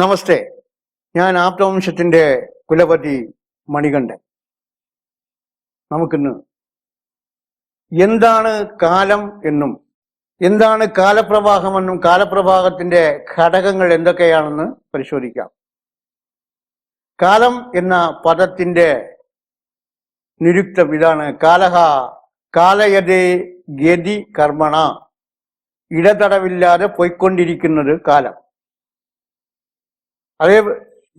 നമസ്തേ, ഞാൻ ആപ്തവംശത്തിന്റെ കുലപതി മണികണ്ഠൻ. നമുക്കിന്ന് എന്താണ് കാലം എന്നും എന്താണ് കാലപ്രവാഹമെന്നും കാലപ്രവാഹത്തിന്റെ ഘടകങ്ങൾ എന്തൊക്കെയാണെന്ന് പരിശോധിക്കാം. കാലം എന്ന പദത്തിന്റെ നിരുക്തം ഇതാണ്: കാലഹ കാലയതേ ഗതി കർമ്മണ, ഇടതടവില്ലാതെ പോയിക്കൊണ്ടിരിക്കുന്നത് കാലം. അതേ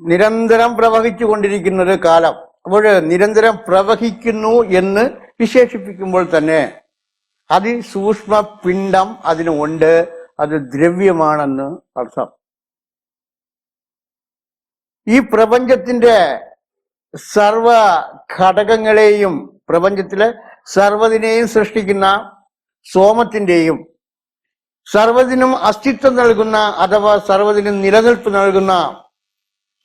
നിരന്തരം പ്രവഹിച്ചു കൊണ്ടിരിക്കുന്നത് കാലം. അപ്പോൾ നിരന്തരം പ്രവഹിക്കുന്നു എന്ന് വിശേഷിപ്പിക്കുമ്പോൾ തന്നെ അതിസൂക്ഷ്മ പിണ്ഡം അതിനുണ്ട്, അത് ദ്രവ്യമാണെന്ന് അർത്ഥം. ഈ പ്രപഞ്ചത്തിന്റെ സർവ ഘടകങ്ങളെയും പ്രപഞ്ചത്തിലെ സർവ്വതിനെയും സൃഷ്ടിക്കുന്ന സോമത്തിന്റെയും സർവ്വതിനും അസ്തിത്വം നൽകുന്ന അഥവാ സർവ്വതിനും നിലനിൽപ്പ് നൽകുന്ന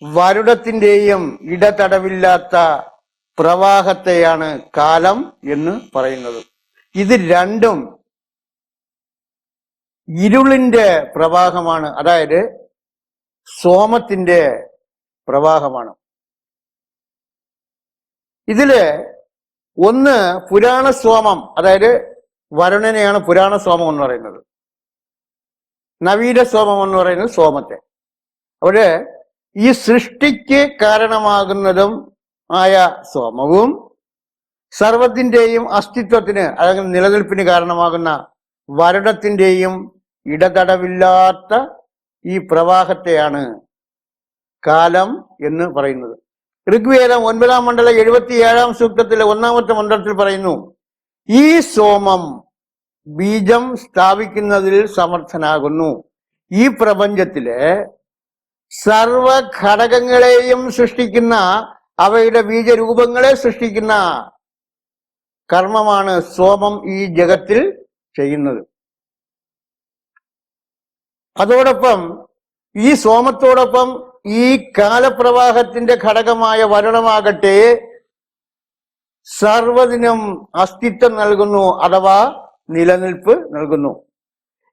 വരുടത്തിന്റെയും ഇടതടവില്ലാത്ത പ്രവാഹത്തെയാണ് കാലം എന്ന് പറയുന്നത്. ഇത് രണ്ടും ഇരുളിന്റെ പ്രവാഹമാണ്, അതായത് സോമത്തിന്റെ പ്രവാഹമാണ്. ഇതില് ഒന്ന് പുരാണ സോമം, അതായത് വരുണനെയാണ് പുരാണ സോമം എന്ന് പറയുന്നത്. നവീന സോമം എന്ന് പറയുന്നത് സോമത്തെ. അവിടെ ഈ സൃഷ്ടിക്ക് കാരണമാകുന്നതും ആയ സോമവും സർവത്തിന്റെയും അസ്തിത്വത്തിന് അല്ലെങ്കിൽ നിലനിൽപ്പിന് കാരണമാകുന്ന വരുടത്തിന്റെയും ഇടതടവില്ലാത്ത ഈ പ്രവാഹത്തെയാണ് കാലം എന്ന് പറയുന്നത്. ഋഗ്വേദം 9-ാം മണ്ഡലം 77-ാം സൂക്തത്തിലെ 1-ാമത്തെ മന്ത്രത്തിൽ പറയുന്നു: ഈ സോമം ബീജം സ്ഥാപിക്കുന്നതിൽ സമർത്ഥനാകുന്നു. ഈ പ്രപഞ്ചത്തിലെ സർവ ഘടകങ്ങളെയും സൃഷ്ടിക്കുന്ന, അവയുടെ ബീജരൂപങ്ങളെ സൃഷ്ടിക്കുന്ന കർമ്മമാണ് സോമം ഈ ജഗത്തിൽ ചെയ്യുന്നത്. അതോടൊപ്പം ഈ സോമത്തോടൊപ്പം ഈ കാലപ്രവാഹത്തിന്റെ ഘടകമായ വരുണമാകട്ടെ സർവ്വതിനും അസ്തിത്വം നൽകുന്നു, അഥവാ നിലനിൽപ്പ് നൽകുന്നു.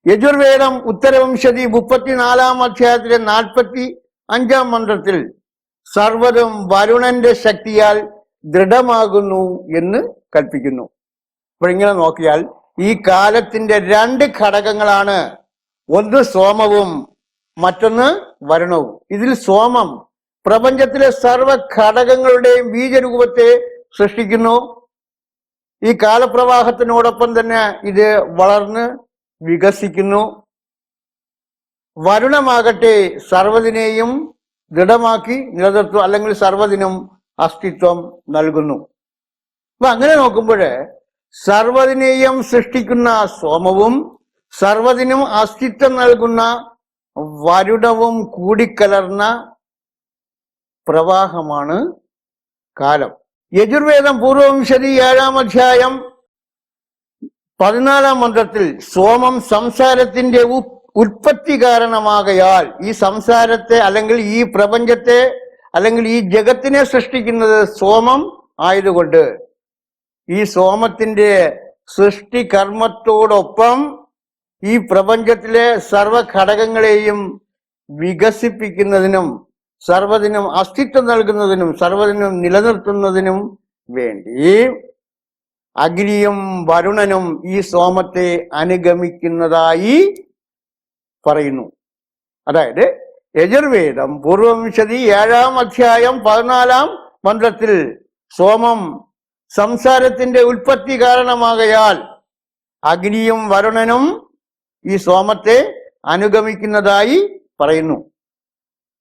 യജുർവേദം ഉത്തരവംശതി 34-ാം അധ്യായത്തിലെ 45-ാം മന്ത്രത്തിൽ സർവ്വതും വരുണന്റെ ശക്തിയാൽ ദൃഢമാകുന്നു എന്ന് കൽപ്പിക്കുന്നു. അപ്പോൾ ഇങ്ങനെ നോക്കിയാൽ ഈ കാലത്തിന്റെ രണ്ട് ഘടകങ്ങളാണ്, ഒന്ന് സോമവും മറ്റൊന്ന് വരുണവും. ഇതിൽ സോമം പ്രപഞ്ചത്തിലെ സർവ ഘടകങ്ങളുടെയും ബീജരൂപത്തെ സൃഷ്ടിക്കുന്നു. ഈ കാലപ്രവാഹത്തിനോടൊപ്പം തന്നെ ഇത് വളർന്ന് വികസിക്കുന്നു. വരുണമാകട്ടെ സർവ്വതിനെയും ദൃഢമാക്കി നിലനിർത്തും, അല്ലെങ്കിൽ സർവ്വതിനും അസ്തിത്വം നൽകുന്നു. അപ്പൊ അങ്ങനെ നോക്കുമ്പോൾ സർവ്വതിനെയും സൃഷ്ടിക്കുന്ന സോമവും സർവ്വതിനും അസ്തിത്വം നൽകുന്ന വരുണവും കൂടിക്കലർന്ന പ്രവാഹമാണ് കാലം. യജുർവേദം പൂർവവംശതി 7-ാം അധ്യായം 14-ാം മന്ത്രത്തിൽ സോമം സംസാരത്തിന്റെ ഉൽപ്പത്തി കാരണമാകയാൽ, ഈ സംസാരത്തെ അല്ലെങ്കിൽ ഈ പ്രപഞ്ചത്തെ അല്ലെങ്കിൽ ഈ ജഗത്തിനെ സൃഷ്ടിക്കുന്നത് സോമം ആയതുകൊണ്ട് ഈ സോമത്തിന്റെ സൃഷ്ടി കർമ്മത്തോടൊപ്പം ഈ പ്രപഞ്ചത്തിലെ സർവ ഘടകങ്ങളെയും വികസിപ്പിക്കുന്നതിനും സർവ്വതിനും അസ്തിത്വം നൽകുന്നതിനും സർവ്വതിനും നിലനിർത്തുന്നതിനും വേണ്ടി അഗ്നിയും വരുണനും ഈ സോമത്തെ അനുഗമിക്കുന്നതായി പറയുന്നു. അതായത് യജുർവേദം പൂർവവംശതി 7-ാം അധ്യായം 14-ാം മന്ത്രത്തിൽ സോമം സംസാരത്തിന്റെ ഉൽപ്പത്തി കാരണമാകയാൽ അഗ്നിയും വരുണനും ഈ സോമത്തെ അനുഗമിക്കുന്നതായി പറയുന്നു.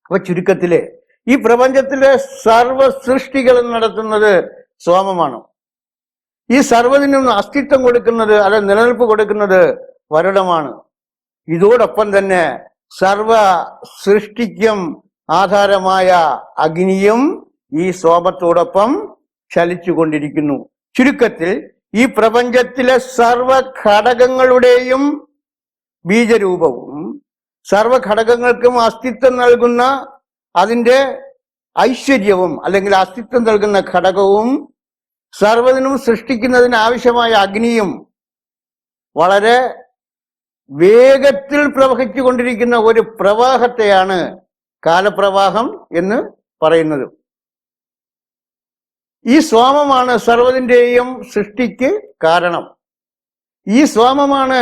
അപ്പൊ ചുരുക്കത്തില് ഈ പ്രപഞ്ചത്തിലെ സർവ സൃഷ്ടികളും നടത്തുന്നത് സോമമാണ്. ഈ സർവ്വതിനും അസ്തിത്വം കൊടുക്കുന്നത്, അല്ല നിലനിൽപ്പ് കൊടുക്കുന്നത് വരുണമാണ്. ഇതോടൊപ്പം തന്നെ സർവ സൃഷ്ടിക്കും ആധാരമായ അഗ്നിയും ഈ സോമത്തോടൊപ്പം ചലിച്ചു കൊണ്ടിരിക്കുന്നു. ചുരുക്കത്തിൽ ഈ പ്രപഞ്ചത്തിലെ സർവ ഘടകങ്ങളുടെയും ബീജരൂപവും സർവ ഘടകങ്ങൾക്കും അസ്തിത്വം നൽകുന്ന അതിൻ്റെ ഐശ്വര്യവും അല്ലെങ്കിൽ അസ്തിത്വം നൽകുന്ന ഘടകവും സർവ്വതിനും സൃഷ്ടിക്കുന്നതിന് ആവശ്യമായ അഗ്നിയും വളരെ വേഗത്തിൽ പ്രവഹിച്ചു കൊണ്ടിരിക്കുന്ന ഒരു പ്രവാഹത്തെയാണ് കാലപ്രവാഹം എന്ന് പറയുന്നത്. ഈ സോമമാണ് സർവ്വതിന്റെയും സൃഷ്ടിക്ക് കാരണം. ഈ സോമമാണ്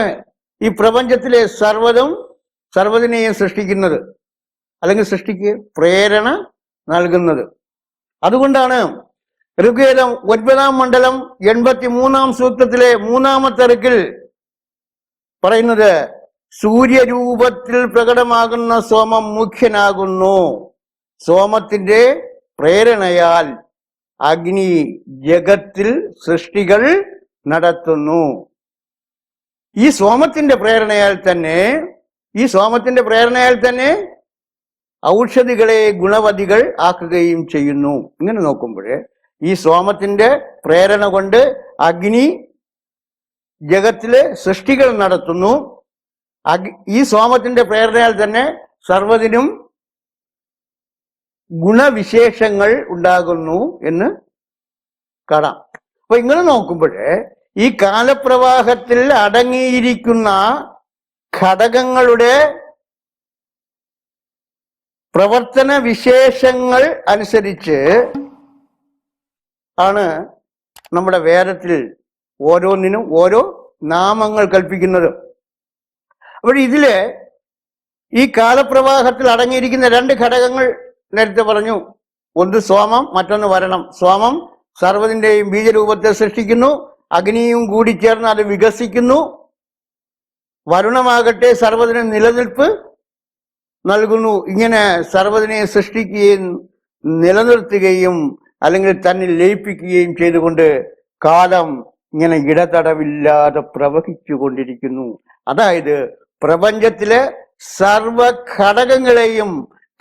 ഈ പ്രപഞ്ചത്തിലെ സർവ്വതിനെയും സൃഷ്ടിക്കുന്നത്, അല്ലെങ്കിൽ സൃഷ്ടിക്ക് പ്രേരണ നൽകുന്നത്. അതുകൊണ്ടാണ് ഋഗ്വേദം 9-ാം മണ്ഡലം 83-ാം സൂക്തത്തിലെ 3-ാമത്തെ ഋക്കിൽ പറയുന്നത്, സൂര്യരൂപത്തിൽ പ്രകടമാകുന്ന സോമം മുഖ്യനാകുന്നു. സോമത്തിന്റെ പ്രേരണയാൽ അഗ്നി ജഗത്തിൽ സൃഷ്ടികൾ നടത്തുന്നു. ഈ സോമത്തിന്റെ പ്രേരണയാൽ തന്നെ ഔഷധികളെ ഗുണവതികൾ ആക്കുകയും ചെയ്യുന്നു. ഇങ്ങനെ നോക്കുമ്പോൾ ഈ സോമത്തിന്റെ പ്രേരണ കൊണ്ട് അഗ്നി ജഗത്തിലെ സൃഷ്ടികൾ നടത്തുന്നു. ഈ സോമത്തിന്റെ പ്രേരണയാൽ തന്നെ സർവ്വതിനും ഗുണവിശേഷങ്ങൾ ഉണ്ടാകുന്നു എന്ന് കാണാം. അപ്പൊ ഇങ്ങനെ നോക്കുമ്പോൾ ഈ കാലപ്രവാഹത്തിൽ അടങ്ങിയിരിക്കുന്ന ഘടകങ്ങളുടെ പ്രവർത്തന വിശേഷങ്ങൾ അനുസരിച്ച് ആണ് നമ്മുടെ വേദത്തിൽ ഓരോന്നിനും ഓരോ നാമങ്ങൾ കൽപ്പിക്കുന്നത്. അപ്പോൾ ഇതില് ഈ കാലപ്രവാഹത്തിൽ അടങ്ങിയിരിക്കുന്ന 2 ഘടകങ്ങൾ നേരത്തെ പറഞ്ഞു. ഒന്ന് സോമം, മറ്റൊന്ന് വരണം. സോമം സർവ്വതിന്റെയും ബീജരൂപത്തെ സൃഷ്ടിക്കുന്നു, അഗ്നിയും കൂടി ചേർന്ന് അത് വികസിക്കുന്നു. വരുണമാകട്ടെ സർവ്വതിന് നിലനിൽപ്പ് നൽകുന്നു. ഇങ്ങനെ സർവ്വതിനെ സൃഷ്ടിക്കുകയും നിലനിർത്തുകയും അല്ലെങ്കിൽ തന്നിൽ ലയിപ്പിക്കുകയും ചെയ്തുകൊണ്ട് കാലം ഇങ്ങനെ ഇടതടവില്ലാതെ പ്രവഹിച്ചു കൊണ്ടിരിക്കുന്നു. അതായത് പ്രപഞ്ചത്തിലെ സർവ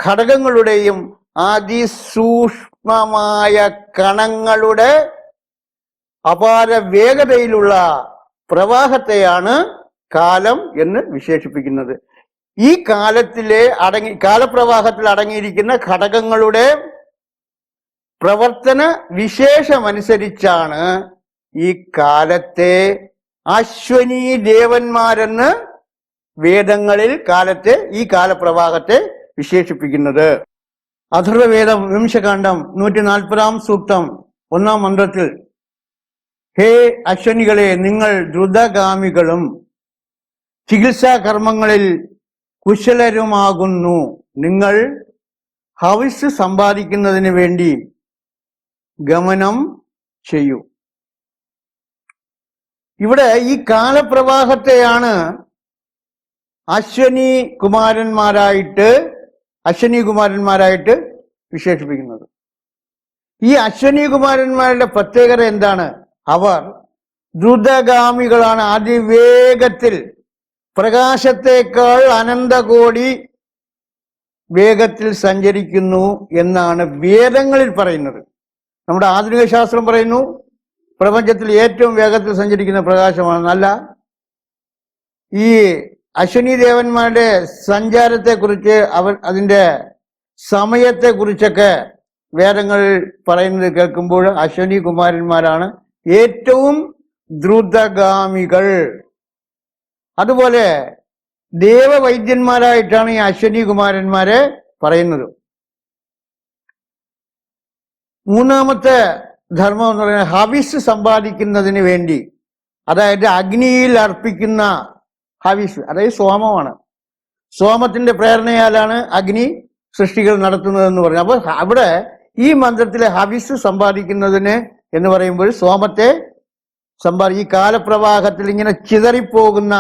ഘടകങ്ങളുടെയും അതിസൂക്ഷ്മമായ കണങ്ങളുടെ അപാര വേഗതയിലുള്ള പ്രവാഹത്തെയാണ് കാലം എന്ന് വിശേഷിപ്പിക്കുന്നത്. ഈ കാലപ്രവാഹത്തിൽ അടങ്ങിയിരിക്കുന്ന ഘടകങ്ങളുടെ പ്രവർത്തന വിശേഷമനുസരിച്ചാണ് ഈ കാലത്തെ അശ്വനി ദേവന്മാരെന്ന് വേദങ്ങളിൽ ഈ കാലപ്രവാഹത്തെ വിശേഷിപ്പിക്കുന്നത്. അഥർവവേദം വിംശകാണ്ഡം 140-ാം സൂക്തം 1-ാം മന്ത്രത്തിൽ, ഹേ അശ്വനികളെ, നിങ്ങൾ ദ്രുതഗാമികളും ചികിത്സാ കർമ്മങ്ങളിൽ കുശലരുമാകുന്നു. നിങ്ങൾ ഹവിസ് സമ്പാദിക്കുന്നതിന് വേണ്ടി ഗമനം ചെയ്യൂ. ഇവിടെ ഈ കാലപ്രവാഹത്തെയാണ് അശ്വനി കുമാരന്മാരായിട്ട് വിശേഷിപ്പിക്കുന്നത്. ഈ അശ്വനി കുമാരന്മാരുടെ പ്രത്യേകത എന്താണ്? അവർ ദ്രുതഗാമികളാണ്. അതിവേഗത്തിൽ, പ്രകാശത്തേക്കാൾ അനന്തകോടി വേഗത്തിൽ സഞ്ചരിക്കുന്നു എന്നാണ് വേദങ്ങളിൽ പറയുന്നത്. നമ്മുടെ ആധുനിക ശാസ്ത്രം പറയുന്നു പ്രപഞ്ചത്തിൽ ഏറ്റവും വേഗത്തിൽ സഞ്ചരിക്കുന്ന പ്രകാശമാണ്. അല്ല, ഈ അശ്വനി ദേവന്മാരുടെ സഞ്ചാരത്തെക്കുറിച്ച്, അതിന്റെ സമയത്തെക്കുറിച്ചൊക്കെ വേദങ്ങൾ പറയുന്നത് കേൾക്കുമ്പോൾ അശ്വനി കുമാരന്മാരാണ് ഏറ്റവും ദ്രുതഗാമികൾ. അതുപോലെ ദേവവൈദ്യന്മാരായിട്ടാണ് ഈ അശ്വനി കുമാരന്മാരെ പറയുന്നത്. 3-ാമത്തെ ധർമ്മം എന്ന് പറയുന്നത് ഹവിസ് സമ്പാദിക്കുന്നതിന് വേണ്ടി, അതായത് അഗ്നിയിൽ അർപ്പിക്കുന്ന ഹവിസ്, അതായത് സോമമാണ്. സോമത്തിന്റെ പ്രേരണയാലാണ് അഗ്നി സൃഷ്ടികൾ നടത്തുന്നതെന്ന് പറഞ്ഞു. അപ്പൊ അവിടെ ഈ മന്ത്രത്തിലെ ഹവിസ് സമ്പാദിക്കുന്നതിന് എന്ന് പറയുമ്പോൾ സോമത്തെ ഈ കാലപ്രവാഹത്തിൽ ഇങ്ങനെ ചിതറിപ്പോകുന്ന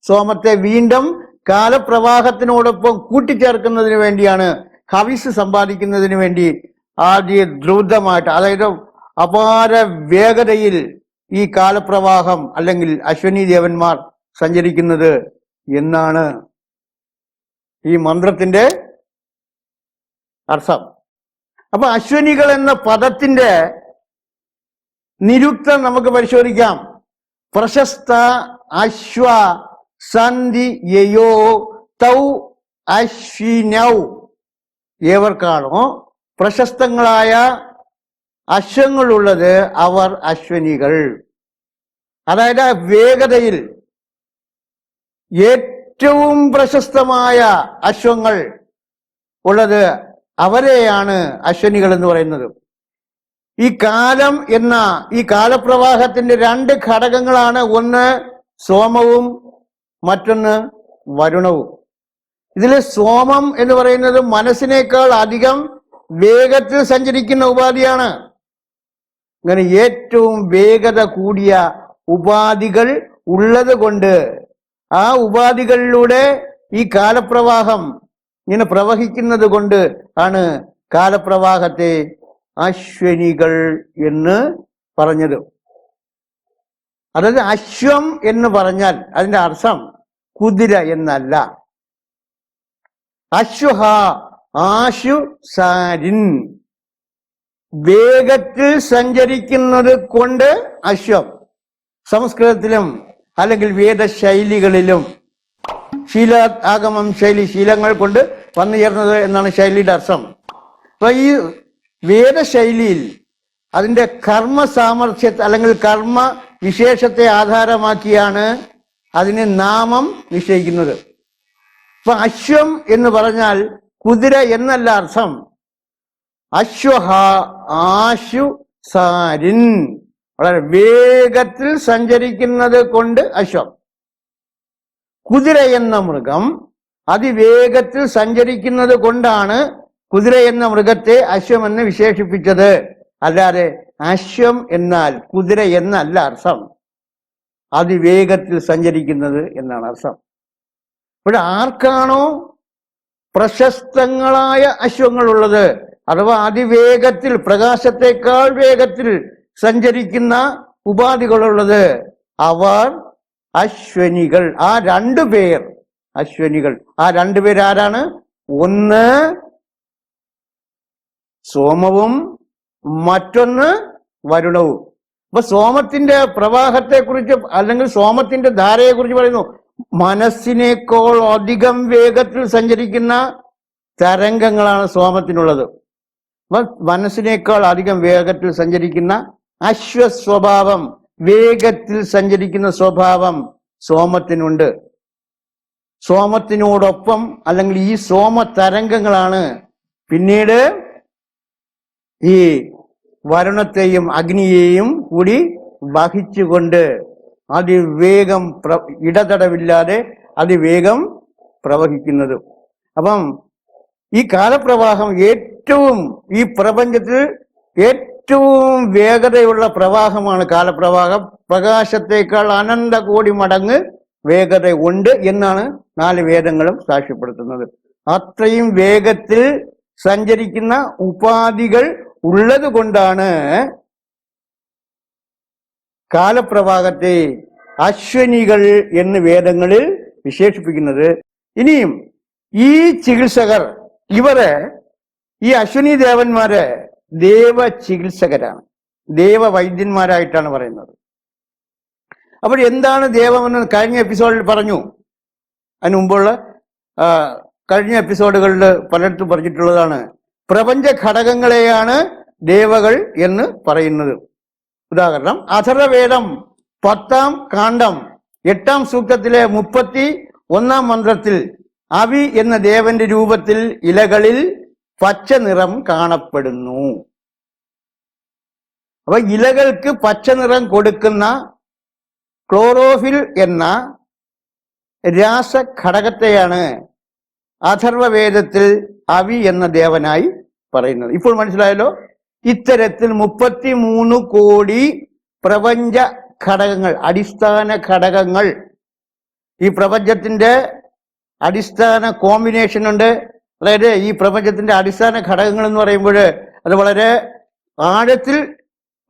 സോമത്തെ വീണ്ടും കാലപ്രവാഹത്തിനോടൊപ്പം കൂട്ടിച്ചേർക്കുന്നതിന് വേണ്ടിയാണ്, ഹവിസ് സമ്പാദിക്കുന്നതിന് വേണ്ടി ആദ്യ ദ്രുതമായിട്ട്, അതായത് അപാര വേഗതയിൽ ഈ കാലപ്രവാഹം അല്ലെങ്കിൽ അശ്വനി ദേവന്മാർ സഞ്ചരിക്കുന്നത് എന്നാണ് ഈ മന്ത്രത്തിന്റെ അർത്ഥം. അപ്പൊ അശ്വനികൾ എന്ന പദത്തിന്റെ നിരുക്തം നമുക്ക് പരിശോധിക്കാം. പ്രശസ്ത അശ്വ സന്ധി യയോ തൗ അശ്വിനൗ. ഏവർക്കാണോ പ്രശസ്തങ്ങളായ അശ്വങ്ങളുള്ളത് അവർ അശ്വനികൾ. അതായത് വേഗതയിൽ ഏറ്റവും പ്രശസ്തമായ അശ്വങ്ങൾ ഉള്ളത് അവരെയാണ് അശ്വനികൾ എന്ന് പറയുന്നത്. ഈ കാലം എന്ന ഈ കാലപ്രവാഹത്തിന്റെ രണ്ട് ഘടകങ്ങളാണ്, ഒന്ന് സോമവും മറ്റൊന്ന് വരുണവും. ഇതിൽ സോമം എന്ന് പറയുന്നത് മനസ്സിനേക്കാൾ അധികം വേഗത്തിൽ സഞ്ചരിക്കുന്ന ഉപാധിയാണ്. അങ്ങനെ ഏറ്റവും വേഗത കൂടിയ ഉപാധികൾ ഉള്ളത് കൊണ്ട് ആ ഉപാധികളിലൂടെ ഈ കാലപ്രവാഹം ഇങ്ങനെ പ്രവഹിക്കുന്നത് കൊണ്ട് ആണ് കാലപ്രവാഹത്തെ അശ്വനികൾ എന്ന് പറഞ്ഞത്. അതായത് അശ്വം എന്ന് പറഞ്ഞാൽ അതിന്റെ അർത്ഥം കുതിര എന്നല്ല. അശ്വഹ ആശു സാരിൻ, വേഗത്തിൽ സഞ്ചരിക്കുന്നത് കൊണ്ട് അശ്വം. സംസ്കൃതത്തിലും അല്ലെങ്കിൽ വേദശൈലികളിലും ശീല ആഗമം ശൈലി, ശീലങ്ങൾ കൊണ്ട് വന്നു ചേർന്നത് എന്നാണ് ശൈലിയുടെ അർത്ഥം. അപ്പൊ ഈ വേദശൈലിയിൽ അതിന്റെ കർമ്മ സാമർഥ്യത്തെ അല്ലെങ്കിൽ കർമ്മ വിശേഷത്തെ ആധാരമാക്കിയാണ് അതിന് നാമം നിശ്ചയിക്കുന്നത്. ഇപ്പൊ അശ്വം എന്ന് പറഞ്ഞാൽ കുതിര എന്നല്ല അർത്ഥം. അശ്വഹ ആശു സാരിൻ, വളരെ വേഗത്തിൽ സഞ്ചരിക്കുന്നത് കൊണ്ട് അശ്വം. കുതിര എന്ന മൃഗം അതിവേഗത്തിൽ സഞ്ചരിക്കുന്നത് കൊണ്ടാണ് കുതിര എന്ന മൃഗത്തെ അശ്വം എന്ന് വിശേഷിപ്പിച്ചത്. അല്ലാതെ അശ്വം എന്നാൽ കുതിര എന്നല്ല അർത്ഥം, അതിവേഗത്തിൽ സഞ്ചരിക്കുന്നത് എന്നാണ് അർത്ഥം. ഇവിടെ ആർക്കാണോ പ്രശസ്തങ്ങളായ അശ്വങ്ങൾ ഉള്ളത്, അഥവാ അതിവേഗത്തിൽ പ്രകാശത്തെക്കാൾ വേഗത്തിൽ സഞ്ചരിക്കുന്ന ഉപാധികളുള്ളത്, അവർ അശ്വനികൾ. ആ രണ്ടുപേർ അശ്വനികൾ. ആ രണ്ടുപേർ ആരാണ്? ഒന്ന് സോമവും മറ്റൊന്ന് വരുണവും. അപ്പൊ സോമത്തിന്റെ പ്രവാഹത്തെ കുറിച്ച് അല്ലെങ്കിൽ സോമത്തിന്റെ ധാരയെ കുറിച്ച് പറയുന്നു. മനസ്സിനേക്കാൾ അധികം വേഗത്തിൽ സഞ്ചരിക്കുന്ന തരംഗങ്ങളാണ് സോമത്തിനുള്ളത്. അപ്പൊ മനസ്സിനേക്കാൾ അധികം വേഗത്തിൽ സഞ്ചരിക്കുന്ന അശ്വസ്വഭാവം, വേഗത്തിൽ സഞ്ചരിക്കുന്ന സ്വഭാവം സോമത്തിനുണ്ട്. സോമത്തിനോടൊപ്പം അല്ലെങ്കിൽ ഈ സോമ തരംഗങ്ങളാണ് പിന്നീട് ഈ വരുണത്തെയും അഗ്നിയെയും കൂടി വഹിച്ചുകൊണ്ട് അതിവേഗം ഇടതടവില്ലാതെ അതിവേഗം പ്രവഹിക്കുന്നത്. അപ്പം ഈ കാലപ്രവാഹം ഏറ്റവും ഈ പ്രപഞ്ചത്തിൽ ഏറ്റവും വേഗതയുള്ള പ്രവാഹമാണ് കാലപ്രവാഹം. പ്രകാശത്തേക്കാൾ അനന്ത കോടി മടങ്ങ് വേഗത ഉണ്ട് എന്നാണ് 4 വേദങ്ങളും സാക്ഷ്യപ്പെടുത്തുന്നത്. അത്രയും വേഗത്തിൽ സഞ്ചരിക്കുന്ന ഉപാധികൾ ഉള്ളത് കൊണ്ടാണ് കാലപ്രവാഹത്തെ അശ്വനികൾ എന്ന് വേദങ്ങളിൽ വിശേഷിപ്പിക്കുന്നത്. ഇനിയും ഈ ചികിത്സകർ, ഈ അശ്വനി ദേവന്മാര് ദേവ ചികിത്സകരാണ്, ദേവവൈദ്യന്മാരായിട്ടാണ് പറയുന്നത്. അപ്പോൾ എന്താണ് ദേവമെന്ന് കഴിഞ്ഞ എപ്പിസോഡിൽ പറഞ്ഞു. അതിന് മുമ്പുള്ള കഴിഞ്ഞ എപ്പിസോഡുകളിൽ പലയിടത്തും പറഞ്ഞിട്ടുള്ളതാണ്. പ്രപഞ്ച ഘടകങ്ങളെയാണ് ദേവകൾ എന്ന് പറയുന്നത്. ഉദാഹരണം, അഥർവവേദം 10-ാം കാണ്ഡം 8-ാം സൂക്തത്തിലെ 31-ാം മന്ത്രത്തിൽ അവി എന്ന ദേവന്റെ രൂപത്തിൽ ഇലകളിൽ പച്ച നിറം കാണപ്പെടുന്നു. അപ്പൊ ഇലകൾക്ക് പച്ച നിറം കൊടുക്കുന്ന ക്ലോറോഫിൽ എന്ന രാസഘടകത്തെയാണ് അഥർവവേദത്തിൽ അവി എന്ന ദേവനായി പറയുന്നത്. ഇപ്പോൾ മനസ്സിലായല്ലോ? ഇത്തരത്തിൽ 33 കോടി പ്രപഞ്ച ഘടകങ്ങൾ, അടിസ്ഥാന ഘടകങ്ങൾ, ഈ പ്രപഞ്ചത്തിന്റെ അടിസ്ഥാന കോമ്പിനേഷൻ ഉണ്ട്. അതായത് ഈ പ്രപഞ്ചത്തിന്റെ അടിസ്ഥാന ഘടകങ്ങൾ എന്ന് പറയുമ്പോൾ അത് വളരെ ആഴത്തിൽ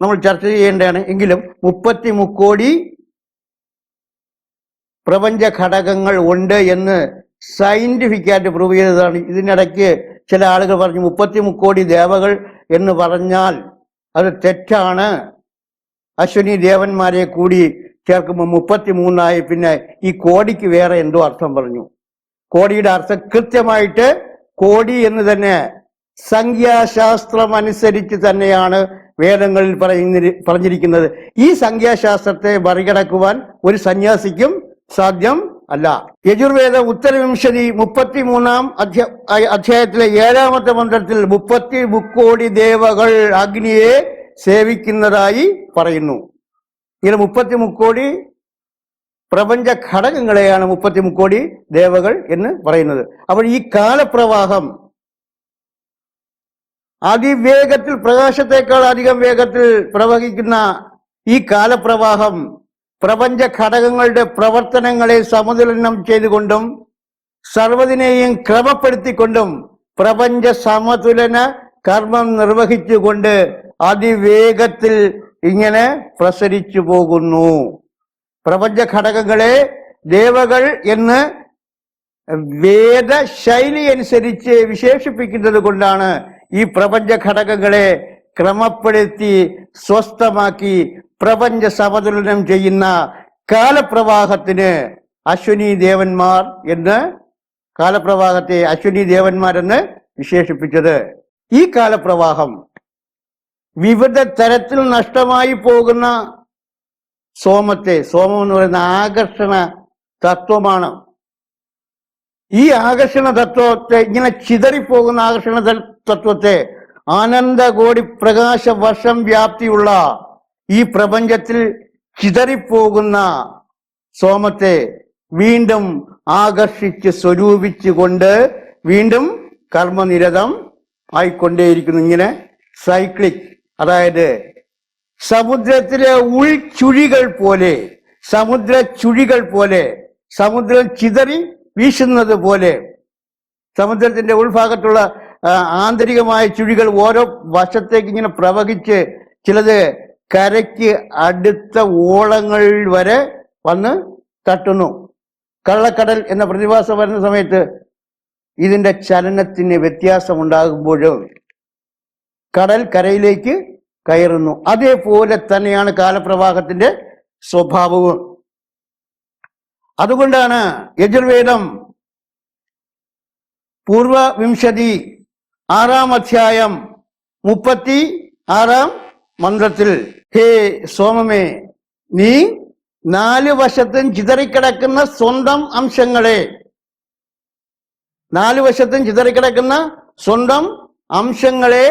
നമ്മൾ ചർച്ച ചെയ്യേണ്ടതാണ്. എങ്കിലും 33 കോടി പ്രപഞ്ച ഘടകങ്ങൾ ഉണ്ട് എന്ന് സയന്റിഫിക്കായിട്ട് പ്രൂവ് ചെയ്തതാണ്. ഇതിനിടയ്ക്ക് ചില ആളുകൾ പറഞ്ഞു 33 കോടി ദേവകൾ എന്ന് പറഞ്ഞാൽ അത് തെറ്റാണ്. അശ്വനി ദേവന്മാരെ കൂടി ചേർക്കുമ്പോൾ 33 പിന്നെ ഈ കോടിക്ക് വേറെ എന്തോ അർത്ഥം പറഞ്ഞു. കോടിയുടെ അർത്ഥം കൃത്യമായിട്ട് കോടി എന്ന് തന്നെ സംഖ്യാശാസ്ത്രം അനുസരിച്ച് തന്നെയാണ് വേദങ്ങളിൽ പറഞ്ഞിരിക്കുന്നത്. ഈ സംഖ്യാശാസ്ത്രത്തെ മറികടക്കുവാൻ ഒരു സന്യാസിക്കും സാധ്യം അല്ല. യജുർവേദം ഉത്തരവിംശതി 33-ാം അധ്യായത്തിലെ 7-ാമത്തെ മന്ത്രത്തിൽ 30 മുക്കോടി ദേവകൾ അഗ്നിയെ സേവിക്കുന്നതായി പറയുന്നു. ഇങ്ങനെ 30 മുക്കോടി പ്രപഞ്ച ഘടകങ്ങളെയാണ് 30 മുക്കോടി ദേവകൾ എന്ന് പറയുന്നത്. അപ്പോൾ ഈ കാലപ്രവാഹം അതിവേഗത്തിൽ, പ്രകാശത്തെക്കാൾ അധികം വേഗത്തിൽ പ്രവഹിക്കുന്ന ഈ കാലപ്രവാഹം പ്രപഞ്ച ഘടകങ്ങളുടെ പ്രവർത്തനങ്ങളെ സമതുലനം ചെയ്തുകൊണ്ടും സർവ്വതിനെയും ക്രമപ്പെടുത്തിക്കൊണ്ടും പ്രപഞ്ച സമതുലന കർമ്മം നിർവഹിച്ചുകൊണ്ട് അതിവേഗത്തിൽ ഇങ്ങനെ പ്രസരിച്ചു പോകുന്നു. പ്രപഞ്ച ഘടകങ്ങളെ ദേവകൾ എന്ന് വേദശൈലി അനുസരിച്ച് വിശേഷിപ്പിക്കുന്നത് കൊണ്ടാണ് ഈ പ്രപഞ്ച ഘടകങ്ങളെ ക്രമപ്പെടുത്തി സ്വസ്ഥമാക്കി പ്രപഞ്ച സമതുലനം ചെയ്യുന്ന കാലപ്രവാഹത്തിന് അശ്വനി ദേവന്മാർ എന്ന്, കാലപ്രവാഹത്തെ അശ്വനി ദേവന്മാരെന്ന് വിശേഷിപ്പിച്ചത്. ഈ കാലപ്രവാഹം വിവിധ തരത്തിൽ നഷ്ടമായി പോകുന്ന സോമത്തെ, സോമം എന്ന് പറയുന്ന ആകർഷണ തത്വമാണ്. ഈ ആകർഷണ തത്വത്തെ, ഇങ്ങനെ ചിതറിപ്പോകുന്ന ആകർഷണ തത്വത്തെ അനന്തകോടി പ്രകാശ വർഷം വ്യാപ്തിയുള്ള ഈ പ്രപഞ്ചത്തിൽ ചിതറിപ്പോകുന്ന സോമത്തെ വീണ്ടും ആകർഷിച്ച് സ്വരൂപിച്ചുകൊണ്ട് വീണ്ടും കർമ്മനിരതം ആയിക്കൊണ്ടേയിരിക്കുന്നു. ഇങ്ങനെ സൈക്ലിക്, അതായത് സമുദ്രത്തിലെ ഉൾച്ചുഴികൾ പോലെ, സമുദ്ര ചുഴികൾ പോലെ, സമുദ്രം ചിതറി വീശുന്നത് പോലെ, സമുദ്രത്തിന്റെ ഉൾഭാഗത്തുള്ള ആന്തരികമായ ചുഴികൾ ഓരോ വശത്തേക്ക് ഇങ്ങനെ പ്രവഹിച്ച് ചിലത് കരയ്ക്ക് അടുത്ത ഓളങ്ങൾ വരെ വന്ന് തട്ടുന്നു. കള്ളക്കടൽ എന്ന പ്രതിഭാസം വരുന്ന സമയത്ത് ഇതിന്റെ ചലനത്തിന് വ്യത്യാസമുണ്ടാകുമ്പോഴും കടൽ കരയിലേക്ക് കയറുന്നു. അതേപോലെ തന്നെയാണ് കാലപ്രവാഹത്തിന്റെ സ്വഭാവവും. അതുകൊണ്ടാണ് യജുർവേദം പൂർവവിംശതി 6-ാം അധ്യായം 36-ാം മന്ത്രത്തിൽ, ഹേ സോമമേ, നീ 4 വശത്തും ചിതറിക്കിടക്കുന്ന സ്വന്തം അംശങ്ങളെ, 4 വശത്തും ചിതറിക്കിടക്കുന്ന സ്വന്തം അംശങ്ങളെ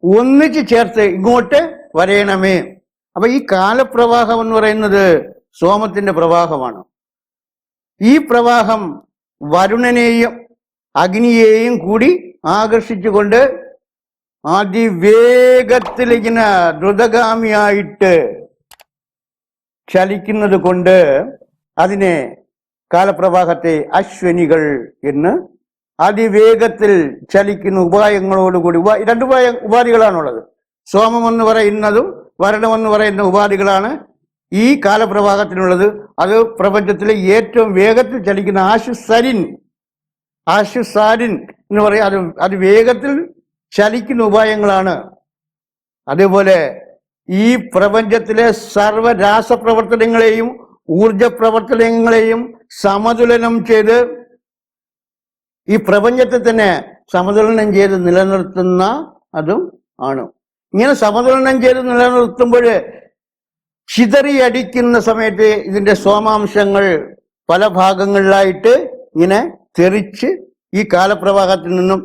ഒന്നിച്ച് ചേർത്ത് ഇങ്ങോട്ട് വരയണമേ. അപ്പൊ ഈ കാലപ്രവാഹം എന്ന് പറയുന്നത് സോമത്തിന്റെ പ്രവാഹമാണ്. ഈ പ്രവാഹം വരുണനെയും അഗ്നിയെയും കൂടി ആകർഷിച്ചുകൊണ്ട് അതിവേഗത്തിൽ ഇങ്ങനെ ദ്രുതഗാമിയായിട്ട് ചലിക്കുന്നത് കൊണ്ട് അതിനെ, കാലപ്രവാഹത്തെ അശ്വനികൾ എന്ന്, അതിവേഗത്തിൽ ചലിക്കുന്ന ഉപായങ്ങളോടുകൂടി, 2 ഉപാധികളാണുള്ളത്. സോമം എന്ന് പറയുന്നതും വരണം എന്ന് പറയുന്ന ഉപാധികളാണ് ഈ കാലപ്രവാഹത്തിനുള്ളത്. അത് പ്രപഞ്ചത്തിലെ ഏറ്റവും വേഗത്തിൽ ചലിക്കുന്ന ആശുസാരിൻ എന്ന് പറയും, അത് വേഗത്തിൽ ചലിക്കുന്ന ഉപായങ്ങളാണ്. അതേപോലെ ഈ പ്രപഞ്ചത്തിലെ സർവ രാസപ്രവർത്തനങ്ങളെയും ഊർജ പ്രവർത്തനങ്ങളെയും സമതുലനം ചെയ്ത് ഈ പ്രപഞ്ചത്തെ തന്നെ സമതുലനം ചെയ്ത് നിലനിർത്തുന്ന അതും ആണ്. ഇങ്ങനെ സമതുലനം ചെയ്ത് നിലനിർത്തുമ്പോൾ ചിതറിയടിക്കുന്ന സമയത്ത് ഇതിന്റെ സോമാംശങ്ങൾ പല ഭാഗങ്ങളിലായിട്ട് ഇങ്ങനെ തെറിച്ച് ഈ കാലപ്രവാഹത്തിൽ നിന്നും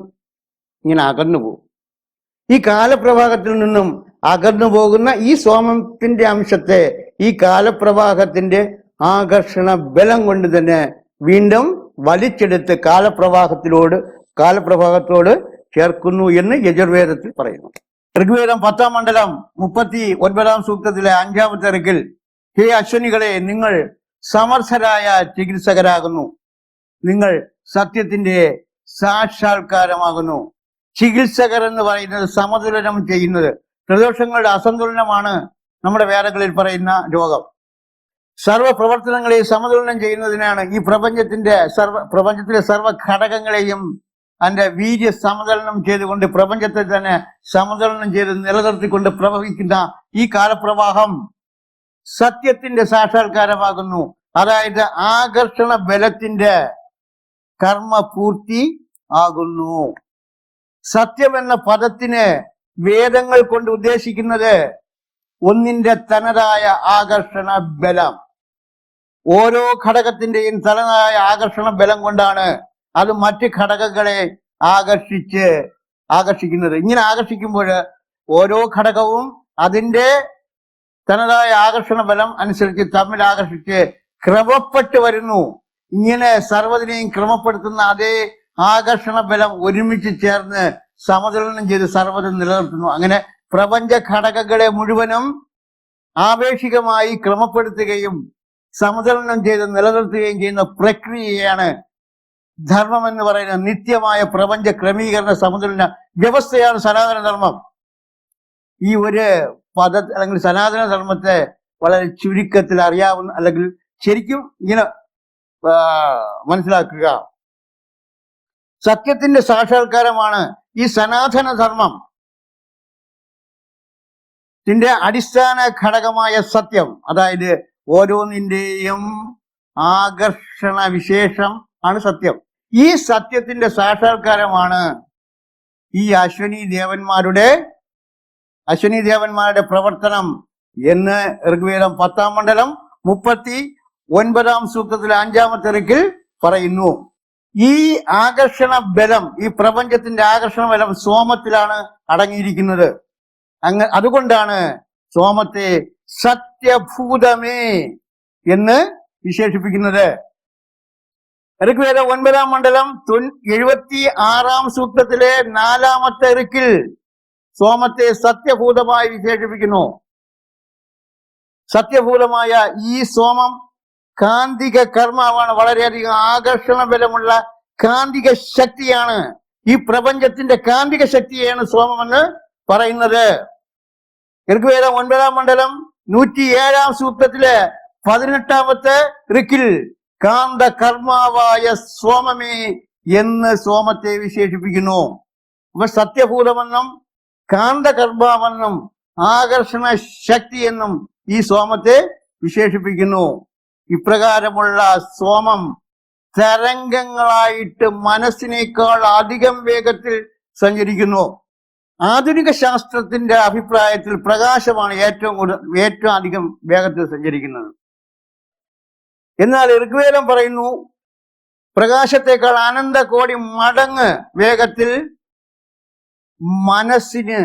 ഇങ്ങനെ അകന്നു പോകും. ഈ കാലപ്രവാഹത്തിൽ നിന്നും അകന്നു പോകുന്ന ഈ സോമത്തിന്റെ അംശത്തെ ഈ കാലപ്രവാഹത്തിന്റെ ആകർഷണ ബലം കൊണ്ട് തന്നെ വീണ്ടും വലിച്ചെടുത്ത് കാലപ്രവാഹത്തോട് ചേർക്കുന്നു എന്ന് യജുർവേദത്തിൽ പറയുന്നു. ഋഗ്വേദം 10-ാം മണ്ഡലം 39-ാം സൂക്തത്തിലെ 5-ാമത്തെ ഋക്കിൽ, ഹേ അശ്വനികളെ, നിങ്ങൾ സമർത്ഥരായ ചികിത്സകരാകുന്നു, നിങ്ങൾ സത്യത്തിന്റെ സാക്ഷാത്കാരമാകുന്നു. ചികിത്സകർ എന്ന് പറയുന്നത് സമതുലനം ചെയ്യുന്നത്, ത്രിദോഷങ്ങളുടെ അസന്തുലനമാണ് നമ്മുടെ വേദങ്ങളിൽ പറയുന്ന രോഗം. സർവ പ്രവർത്തനങ്ങളെ സമതുലനം ചെയ്യുന്നതിനാണ് ഈ പ്രപഞ്ചത്തിലെ സർവ ഘടകങ്ങളെയും അതിന്റെ വീര്യ സമതുലനം ചെയ്തുകൊണ്ട് പ്രപഞ്ചത്തെ തന്നെ സമതുലനം ചെയ്ത് നിലനിർത്തിക്കൊണ്ട് പ്രവഹിക്കുന്ന ഈ കാലപ്രവാഹം സത്യത്തിന്റെ സാക്ഷാത്കാരമാകുന്നു. അതായത് ആകർഷണ ബലത്തിന്റെ കർമ്മപൂർത്തി ആകുന്നു. സത്യം എന്ന പദത്തിന് വേദങ്ങൾ കൊണ്ട് ഉദ്ദേശിക്കുന്നത് ഒന്നിന്റെ തനതായ ആകർഷണ ബലം. ഓരോ ഘടകത്തിന്റെയും തനതായ ആകർഷണ ബലം കൊണ്ടാണ് അത് മറ്റ് ഘടകങ്ങളെ ആകർഷിക്കുന്നത്. ഇങ്ങനെ ആകർഷിക്കുമ്പോൾ ഓരോ ഘടകവും അതിന്റെ തനതായ ആകർഷണ ബലം അനുസരിച്ച് തമ്മിൽ ആകർഷിച്ച് ക്രമപ്പെട്ട് വരുന്നു. ഇങ്ങനെ സർവ്വതിനെയും ക്രമപ്പെടുത്തുന്ന അതേ ആകർഷണ ബലം ഒരുമിച്ച് ചേർന്ന് സമതുലനം ചെയ്ത് സർവ്വതും നിലനിർത്തുന്നു. അങ്ങനെ പ്രപഞ്ച ഘടകങ്ങളെ മുഴുവനും ആപേക്ഷികമായി ക്രമപ്പെടുത്തുകയും സമതുലനം ചെയ്ത് നിലനിർത്തുകയും ചെയ്യുന്ന പ്രക്രിയയാണ് ധർമ്മം എന്ന് പറയുന്ന നിത്യമായ പ്രപഞ്ച ക്രമീകരണ സമതുലന വ്യവസ്ഥയാണ് സനാതന ധർമ്മം. ഈ ഒരു അല്ലെങ്കിൽ സനാതന ധർമ്മത്തെ വളരെ ചുരുക്കത്തിൽ അറിയാവുന്ന അല്ലെങ്കിൽ ശരിക്കും ഇങ്ങനെ മനസ്സിലാക്കുക. സത്യത്തിന്റെ സാക്ഷാത്കാരമാണ് ഈ സനാതന ധർമ്മം ത്തിന്റെ അടിസ്ഥാന ഘടകമായ സത്യം. അതായത് ഓരോന്നിന്റെയും ആകർഷണ വിശേഷം ആണ് സത്യം. ഈ സത്യത്തിന്റെ സാക്ഷാത്കാരമാണ് ഈ അശ്വനി ദേവന്മാരുടെ പ്രവർത്തനം എന്ന് ഋഗ്വേദം 10-ാം മണ്ഡലം 39-ാം സൂക്തത്തിൽ 5-ാമത്തെ ഋക്കിൽ പറയുന്നു. ഈ ആകർഷണ ബലം, ഈ പ്രപഞ്ചത്തിന്റെ ആകർഷണ ബലം സോമത്തിലാണ് അടങ്ങിയിരിക്കുന്നത്. അതുകൊണ്ടാണ് സോമത്തെ സത്യഭൂതമേ എന്ന് വിശേഷിപ്പിക്കുന്നത്. ഋഗ്വേദം 9-ാം മണ്ഡലം 76-ാം സൂക്തത്തിലെ 4-ാമത്തെ ഋക്കിൽ സോമത്തെ സത്യഭൂതമായി വിശേഷിപ്പിക്കുന്നു. സത്യഭൂതമായ ഈ സോമം കാന്തിക കർമാവാണ്. വളരെയധികം ആകർഷണ ബലമുള്ള കാന്തിക ശക്തിയാണ്. ഈ പ്രപഞ്ചത്തിന്റെ കാന്തിക ശക്തിയാണ് സോമമെന്ന് പറയുന്നത്. ഋഗ്വേദം 9-ാം മണ്ഡലം 107-ാം സൂക്തത്തിലെ 18-ാമത്തെ ഋക്കിൽ കാന്ത കർമാവായ സോമമേ എന്ന് സോമത്തെ വിശേഷിപ്പിക്കുന്നു. അപ്പൊ സത്യഭൂതമെന്നും കാന്തകർമാവെന്നും ആകർഷണ ശക്തി എന്നും ഈ സോമത്തെ വിശേഷിപ്പിക്കുന്നു. ഇപ്രകാരമുള്ള സോമം തരംഗങ്ങളായിട്ട് മനസ്സിനേക്കാൾ അധികം വേഗത്തിൽ സഞ്ചരിക്കുന്നു. ആധുനിക ശാസ്ത്രത്തിന്റെ അഭിപ്രായത്തിൽ പ്രകാശമാണ് ഏറ്റവും അധികം വേഗത്തിൽ സഞ്ചരിക്കുന്നത്. എന്നാൽ ഋഗ്വേദം പറയുന്നു പ്രകാശത്തെക്കാൾ അനന്ത കോടി മടങ്ങ് വേഗത്തിൽ മനസ്സിന്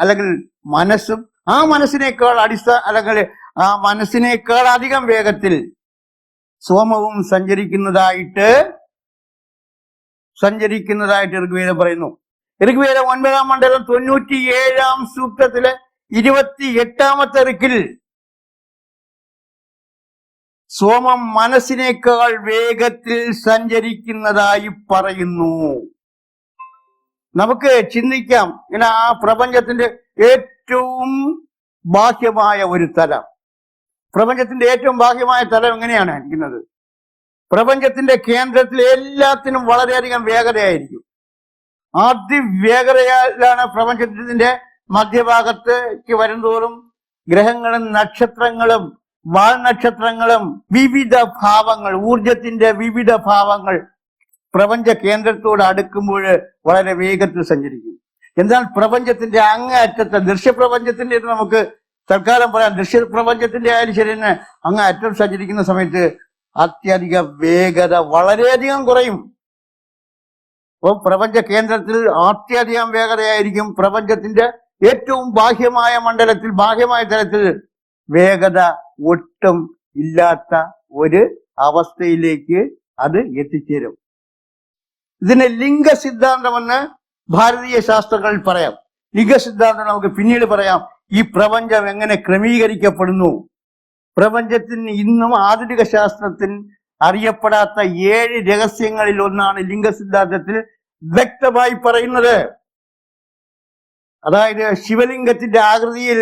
അല്ലെങ്കിൽ മനസ്സും ആ മനസ്സിനേക്കാൾ അല്ലെങ്കിൽ ആ മനസ്സിനേക്കാൾ അധികം വേഗത്തിൽ സോമവും സഞ്ചരിക്കുന്നതായിട്ട് ഋഗ്വേദം പറയുന്നു. ഋഗ്വേദം 9-ാം മണ്ഡലം 97-ാം സൂക്തത്തിലെ 28-ാമത്തെ ഋക്കിൽ സോമം മനസ്സിനേക്കാൾ വേഗത്തിൽ സഞ്ചരിക്കുന്നതായി പറയുന്നു. നമുക്ക് ചിന്തിക്കാം, ഇങ്ങനെ ആ പ്രപഞ്ചത്തിന്റെ ഏറ്റവും ബാഹ്യമായ ഒരു തലം, പ്രപഞ്ചത്തിന്റെ ഏറ്റവും ബാഹ്യമായ തലം എങ്ങനെയാണ് ഇരിക്കുന്നത്? പ്രപഞ്ചത്തിന്റെ കേന്ദ്രത്തിൽ എല്ലാത്തിനും വളരെയധികം വേഗതയായിരിക്കും. അതിവേഗതയിലാണ് പ്രപഞ്ചത്തിന്റെ മധ്യഭാഗത്തേക്ക് വരുന്തോറും ഗ്രഹങ്ങളും നക്ഷത്രങ്ങളും വാൽനക്ഷത്രങ്ങളും വിവിധ ഭാവങ്ങൾ, ഊർജത്തിന്റെ വിവിധ ഭാവങ്ങൾ പ്രപഞ്ച കേന്ദ്രത്തോട് അടുക്കുമ്പോൾ വളരെ വേഗത്തിൽ സഞ്ചരിക്കും. എന്നാൽ പ്രപഞ്ചത്തിന്റെ അങ്ങേയറ്റത്തെ ദൃശ്യപ്രപഞ്ചത്തിന്റെ നമുക്ക് തൽക്കാലം പറയാം, ദൃശ്യപ്രപഞ്ചത്തിന്റെ ആയാലും ശരി തന്നെ അങ്ങേയറ്റം സഞ്ചരിക്കുന്ന സമയത്ത് അത്യധിക വേഗത വളരെയധികം കുറയും. അപ്പോൾ പ്രപഞ്ച കേന്ദ്രത്തിൽ അത്യധികം വേഗതയായിരിക്കും. പ്രപഞ്ചത്തിന്റെ ഏറ്റവും ബാഹ്യമായ മണ്ഡലത്തിൽ, ബാഹ്യമായ തലത്തിൽ വേഗത ഒട്ടും ഇല്ലാത്ത ഒരു അവസ്ഥയിലേക്ക് അത് എത്തിച്ചേരും. ഇതിനെ ലിംഗ സിദ്ധാന്തമെന്ന് ഭാരതീയ ശാസ്ത്രങ്ങളിൽ പറയാം. ലിംഗ സിദ്ധാന്തം നമുക്ക് പിന്നീട് പറയാം. ഈ പ്രപഞ്ചം എങ്ങനെ ക്രമീകരിക്കപ്പെടുന്നു, പ്രപഞ്ചത്തിന് ഇന്നും ആധുനിക ശാസ്ത്രത്തിന് അറിയപ്പെടാത്ത 7 രഹസ്യങ്ങളിൽ ഒന്നാണ് ലിംഗ സിദ്ധാന്തത്തിൽ വ്യക്തമായി പറയുന്നത്. അതായത് ശിവലിംഗത്തിന്റെ ആകൃതിയിൽ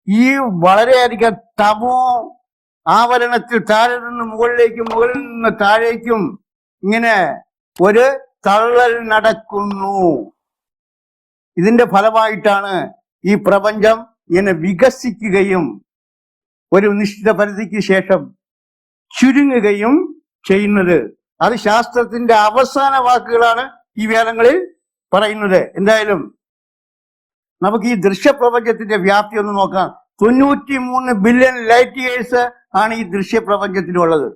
ഈ വളരെയധികം തമോ ആവരണത്തിൽ താഴെ നിന്ന് മുകളിലേക്കും മുകളിൽ നിന്ന് താഴേക്കും ഇങ്ങനെ ഒരു തള്ളൽ നടക്കുന്നു. ഇതിന്റെ ഫലമായിട്ടാണ് ഈ പ്രപഞ്ചം ഇങ്ങനെ വികസിക്കുകയും ഒരു നിശ്ചിത പരിധിക്ക് ശേഷം ചുരുങ്ങുകയും ചെയ്യുന്നത്. അത് ശാസ്ത്രത്തിന്റെ അവസാന വാക്കുകളാണ് ഈ വേദങ്ങളിൽ പറയുന്നത്. എന്തായാലും നമുക്ക് ഈ ദൃശ്യപ്രപഞ്ചത്തിന്റെ വ്യാപ്തി ഒന്ന് നോക്കാം. 93 ബില്യൺ ലൈറ്റ് ഇയേഴ്സ് ആണ് ഈ ദൃശ്യപ്രപഞ്ചത്തിനുള്ളത്.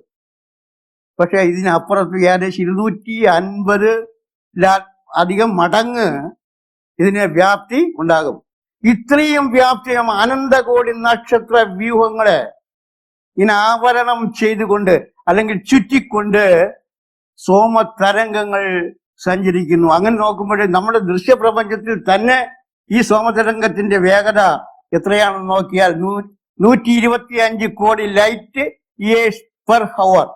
പക്ഷെ ഇതിനപ്പുറത്ത് ഏകദേശം 250 അധികം മടങ്ങ് ഇതിന് വ്യാപ്തി ഉണ്ടാകും. ഇത്രയും വ്യാപ്തിയും അനന്തകോടി നക്ഷത്ര വ്യൂഹങ്ങളെ ഇങ്ങനെ ആവരണം ചെയ്തുകൊണ്ട് അല്ലെങ്കിൽ ചുറ്റിക്കൊണ്ട് സോമതരംഗങ്ങൾ സഞ്ചരിക്കുന്നു. അങ്ങനെ നോക്കുമ്പോൾ നമ്മുടെ ദൃശ്യപ്രപഞ്ചത്തിൽ തന്നെ ഈ സോമതരംഗത്തിന്റെ വേഗത എത്രയാണെന്ന് നോക്കിയാൽ 125 കോടി ലൈറ്റ് ഇയേഴ്സ് പെർ ഹവർ.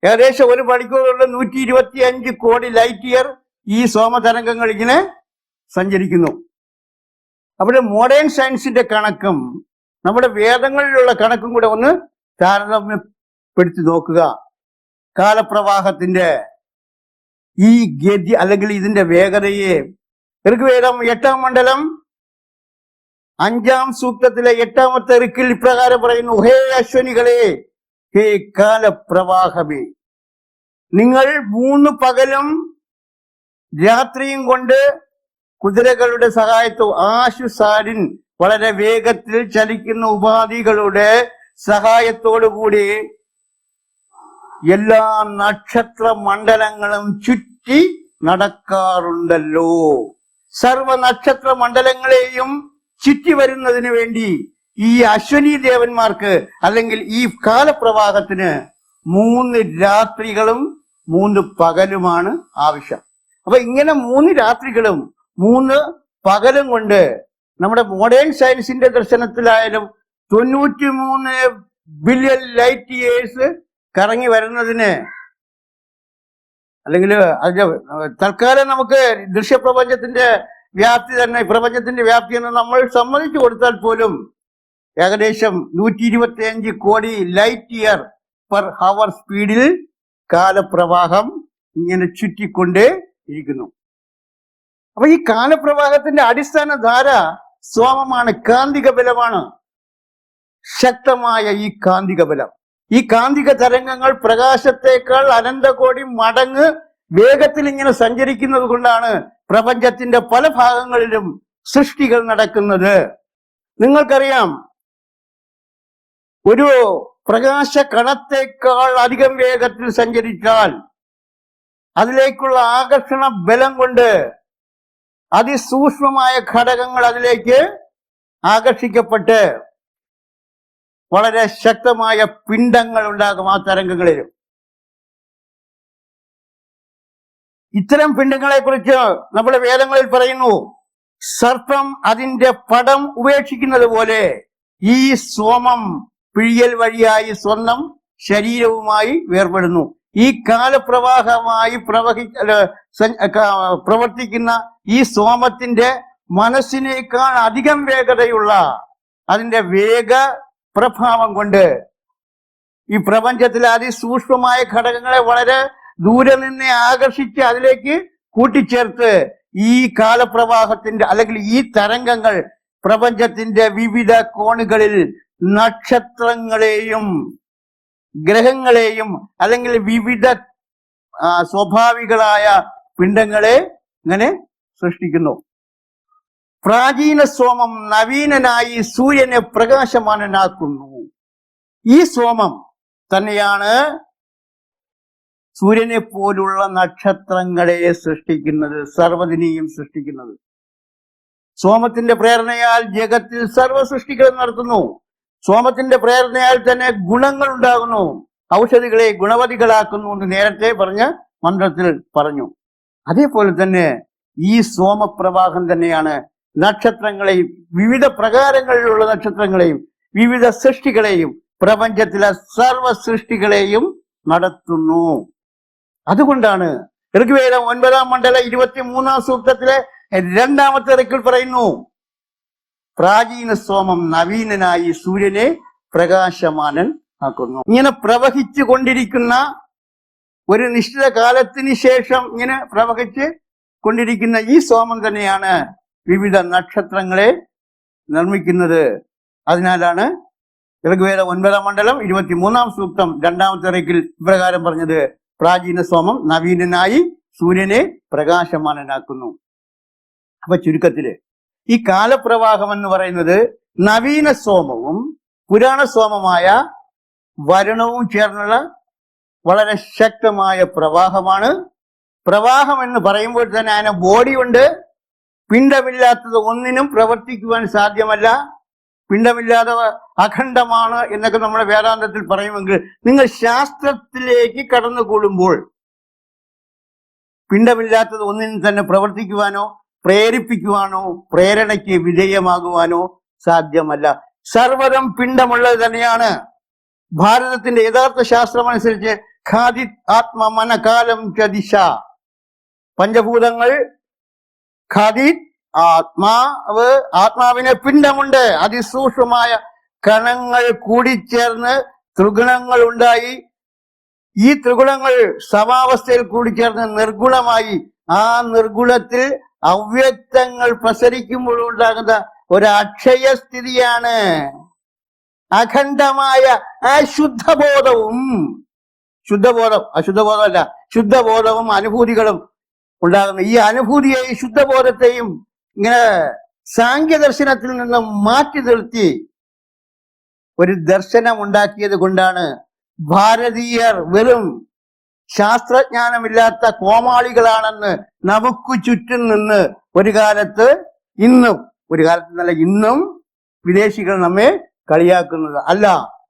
ഏകദേശം ഒരു മണിക്കൂറുള്ള 125 കോടി ലൈറ്റ് ഇയർ ഈ സോമതരംഗങ്ങൾ ഇങ്ങനെ സഞ്ചരിക്കുന്നു. അവിടെ മോഡേൺ സയൻസിന്റെ കണക്കും നമ്മുടെ വേദങ്ങളിലുള്ള കണക്കും കൂടെ ഒന്ന് താരതമ്യപ്പെടുത്തി നോക്കുക. കാലപ്രവാഹത്തിന്റെ ഈ ഗതി അല്ലെങ്കിൽ ഇതിന്റെ വേഗതയെ ഋഗ്വേദം 8-ാം മണ്ഡലം 5-ാം സൂക്തത്തിലെ 8-ാമത്തെ ഋക്കിൽ ഇപ്രകാരം പറയുന്നു: ഹേ അശ്വനികളെ, ഹേ കാലപ്രവാഹമേ, നിങ്ങൾ 3 പകലും രാത്രിയും കൊണ്ട് കുതിരകളുടെ സഹായത്തോടെ ആശുസാരിൻ വളരെ വേഗത്തിൽ ചലിക്കുന്ന ഉപാധികളുടെ സഹായത്തോടുകൂടി എല്ലാ നക്ഷത്ര മണ്ഡലങ്ങളും ചുറ്റി നടക്കാറുണ്ടല്ലോ. സർവ നക്ഷത്ര മണ്ഡലങ്ങളെയും ചുറ്റി വരുന്നതിന് വേണ്ടി ഈ അശ്വനി ദേവന്മാർക്ക് അല്ലെങ്കിൽ ഈ കാലപ്രവാഹത്തിന് 3 രാത്രികളും 3 പകലുമാണ് ആവശ്യം. അപ്പൊ ഇങ്ങനെ 3 രാത്രികളും 3 പകലും കൊണ്ട് നമ്മുടെ മോഡേൺ സയൻസിന്റെ ദർശനത്തിലായാലും 93 ബില്യൺ ലൈറ്റ് ഇയേഴ്സ് കറങ്ങി വരുന്നതിന് അല്ലെങ്കിൽ അതിന്റെ തൽക്കാലം നമുക്ക് ദൃശ്യപ്രപഞ്ചത്തിന്റെ വ്യാപ്തി തന്നെ പ്രപഞ്ചത്തിന്റെ വ്യാപ്തി എന്ന് നമ്മൾ സമ്മതിച്ചു കൊടുത്താൽ പോലും ഏകദേശം 125 കോടി ലൈറ്റ് ഇയർ പെർ ഹവർ സ്പീഡിൽ കാലപ്രവാഹം ഇങ്ങനെ ചുറ്റിക്കൊണ്ട് ഇരിക്കുന്നു. അപ്പൊ ഈ കാലപ്രവാഹത്തിന്റെ അടിസ്ഥാന ധാര സോമമാണ്, കാന്തിക ബലമാണ്. ശക്തമായ ഈ കാന്തിക ബലം, ഈ കാന്തിക തരംഗങ്ങൾ പ്രകാശത്തേക്കാൾ അനന്തകോടി മടങ്ങ് വേഗത്തിൽ ഇങ്ങനെ സഞ്ചരിക്കുന്നത് കൊണ്ടാണ് പ്രപഞ്ചത്തിന്റെ പല ഭാഗങ്ങളിലും സൃഷ്ടികൾ നടക്കുന്നത്. നിങ്ങൾക്കറിയാം, ഒരു പ്രകാശ കണത്തേക്കാൾ അധികം വേഗത്തിൽ സഞ്ചരിച്ചാൽ അതിലേക്കുള്ള ആകർഷണ ബലം കൊണ്ട് അതിസൂക്ഷ്മമായ ഘടകങ്ങൾ അതിലേക്ക് ആകർഷിക്കപ്പെട്ട് വളരെ ശക്തമായ പിണ്ഡങ്ങൾ ഉണ്ടാകും ആ തരംഗങ്ങളിലും. ഇത്തരം പിണ്ഡങ്ങളെ കുറിച്ച് നമ്മുടെ വേദങ്ങളിൽ പറയുന്നു, സർപ്പം അതിന്റെ പടം ഉപേക്ഷിക്കുന്നത് പോലെ ഈ സോമം പിഴിയൽ വഴിയായി സ്വന്തം ശരീരവുമായി വേർപെടുന്നു. ഈ കാലപ്രവാഹമായി പ്രവർത്തിക്കുന്ന ഈ സോമത്തിന്റെ മനസ്സിനേക്കാൾ അധികം വേഗതയുള്ള അതിന്റെ വേഗ പ്രഭാവം കൊണ്ട് ഈ പ്രപഞ്ചത്തിലെ അതിസൂക്ഷ്മമായ ഘടകങ്ങളെ വളരെ ദൂരെ നിന്നെ ആകർഷിച്ച് അതിലേക്ക് കൂട്ടിച്ചേർത്ത് ഈ കാലപ്രവാഹത്തിന്റെ അല്ലെങ്കിൽ ഈ തരംഗങ്ങൾ പ്രപഞ്ചത്തിന്റെ വിവിധ കോണുകളിൽ നക്ഷത്രങ്ങളെയും ഗ്രഹങ്ങളെയും അല്ലെങ്കിൽ വിവിധ സ്വാഭാവികളായ പിണ്ഡങ്ങളെ ഇങ്ങനെ സൃഷ്ടിക്കുന്നു. പ്രാചീന സോമം നവീനനായി സൂര്യനെ പ്രകാശമാനനാക്കുന്നു. ഈ സോമം തന്നെയാണ് സൂര്യനെ പോലുള്ള നക്ഷത്രങ്ങളെ സൃഷ്ടിക്കുന്നത്, സർവ്വതിനെയും സൃഷ്ടിക്കുന്നത്. സോമത്തിന്റെ പ്രേരണയാൽ ജഗത്തിൽ സർവ്വ സൃഷ്ടികളും നടത്തുന്നു. സോമത്തിന്റെ പ്രേരണയാൽ തന്നെ ഗുണങ്ങൾ ഉണ്ടാകുന്നു, ഔഷധികളെ ഗുണവതികളാക്കുന്നു എന്ന് നേരത്തെ പറഞ്ഞ മന്ത്രത്തിൽ പറഞ്ഞു. അതേപോലെ തന്നെ ഈ സോമപ്രവാഹം തന്നെയാണ് നക്ഷത്രങ്ങളെയും വിവിധ പ്രകാരങ്ങളിലുള്ള നക്ഷത്രങ്ങളെയും വിവിധ സൃഷ്ടികളെയും പ്രപഞ്ചത്തിലെ സർവ സൃഷ്ടികളെയും നടത്തുന്നു. അതുകൊണ്ടാണ് ഋഗ്വേദം 9-ാം മണ്ഡലം 23-ാം സൂക്തത്തിലെ 2-ാമത്തെ ഋക്കിൽ പറയുന്നു, പ്രാചീന സോമം നവീനനായി സൂര്യനെ പ്രകാശമാനൻ ആക്കുന്നു. ഇങ്ങനെ പ്രവഹിച്ചു കൊണ്ടിരിക്കുന്ന ഒരു നിശ്ചിത കാലത്തിന് ശേഷം ഇങ്ങനെ പ്രവഹിച്ച് കൊണ്ടിരിക്കുന്ന ഈ സോമം തന്നെയാണ് വിവിധ നക്ഷത്രങ്ങളെ നിർമ്മിക്കുന്നത്. അതിനാലാണ് ഋഗ്വേദം 9-ാം മണ്ഡലം 23-ാം സൂക്തം 2-ാമത്തെ ഋക്കിൽ ഇപ്രകാരം പറഞ്ഞത്, പ്രാചീന സോമം നവീനനായി സൂര്യനെ പ്രകാശമാനനാക്കുന്നു. അപ്പൊ ചുരുക്കത്തില് ഈ കാലപ്രവാഹം എന്ന് പറയുന്നത് നവീന സോമവും പുരാണ സോമമായ വരുണവും ചേർന്നുള്ള വളരെ ശക്തമായ പ്രവാഹമാണ്. പ്രവാഹം എന്ന് പറയുമ്പോൾ തന്നെ അതിന് ബോഡിയുണ്ട്. പിണ്ടമില്ലാത്തത് ഒന്നിനും പ്രവർത്തിക്കുവാൻ സാധ്യമല്ല. പിണ്ടമില്ലാതെ അഖണ്ഡമാണ് എന്നൊക്കെ നമ്മുടെ വേദാന്തത്തിൽ പറയുമെങ്കിൽ നിങ്ങൾ ശാസ്ത്രത്തിലേക്ക് കടന്നുകൂടുമ്പോൾ പിണ്ടമില്ലാത്തത് ഒന്നിനും തന്നെ പ്രവർത്തിക്കുവാനോ പ്രേരിപ്പിക്കുവാനോ പ്രേരണയ്ക്ക് വിധേയമാകുവാനോ സാധ്യമല്ല. സർവ്വതും പിണ്ടമുള്ളത് തന്നെയാണ്. ഭാരതത്തിന്റെ യഥാർത്ഥ ശാസ്ത്രം അനുസരിച്ച് ഖാദിത് ആത്മ മനകാലം ച ദിശ, പഞ്ചഭൂതങ്ങൾ ഖാദിത് ആത്മാവ്, ആത്മാവിന് പിണ്ടമുണ്ട്. അതിസൂക്ഷ്മമായ കണങ്ങൾ കൂടിച്ചേർന്ന് ത്രിഗുണങ്ങൾ ഉണ്ടായി. ഈ ത്രിഗുണങ്ങൾ സമാവസ്ഥയിൽ കൂടിച്ചേർന്ന് നിർഗുണമായി. ആ നിർഗുണത്തിൽ അവ്യക്തങ്ങൾ പ്രസരിക്കുമ്പോൾ ഉണ്ടാകുന്ന ഒരു അക്ഷയസ്ഥിതിയാണ് അഖണ്ഡമായ ആ ശുദ്ധബോധവും. ശുദ്ധബോധം, അശുദ്ധബോധമല്ല, ശുദ്ധബോധവും അനുഭൂതികളും ഉണ്ടാകുന്നു. ഈ അനുഭൂതിയെയും ശുദ്ധബോധത്തെയും ഇങ്ങനെ സാങ്ക്യദർശനത്തിൽ നിന്ന് മാറ്റി നിർത്തി ഒരു ദർശനം ഉണ്ടാക്കിയത് കൊണ്ടാണ് ഭാരതീയർ വെറും ശാസ്ത്രജ്ഞാനമില്ലാത്ത കോമാളികളാണെന്ന് നമുക്ക് ചുറ്റും നിന്ന് ഒരു കാലത്ത് ഇന്നും വിദേശികൾ നമ്മെ കളിയാക്കുന്നത്. അല്ല,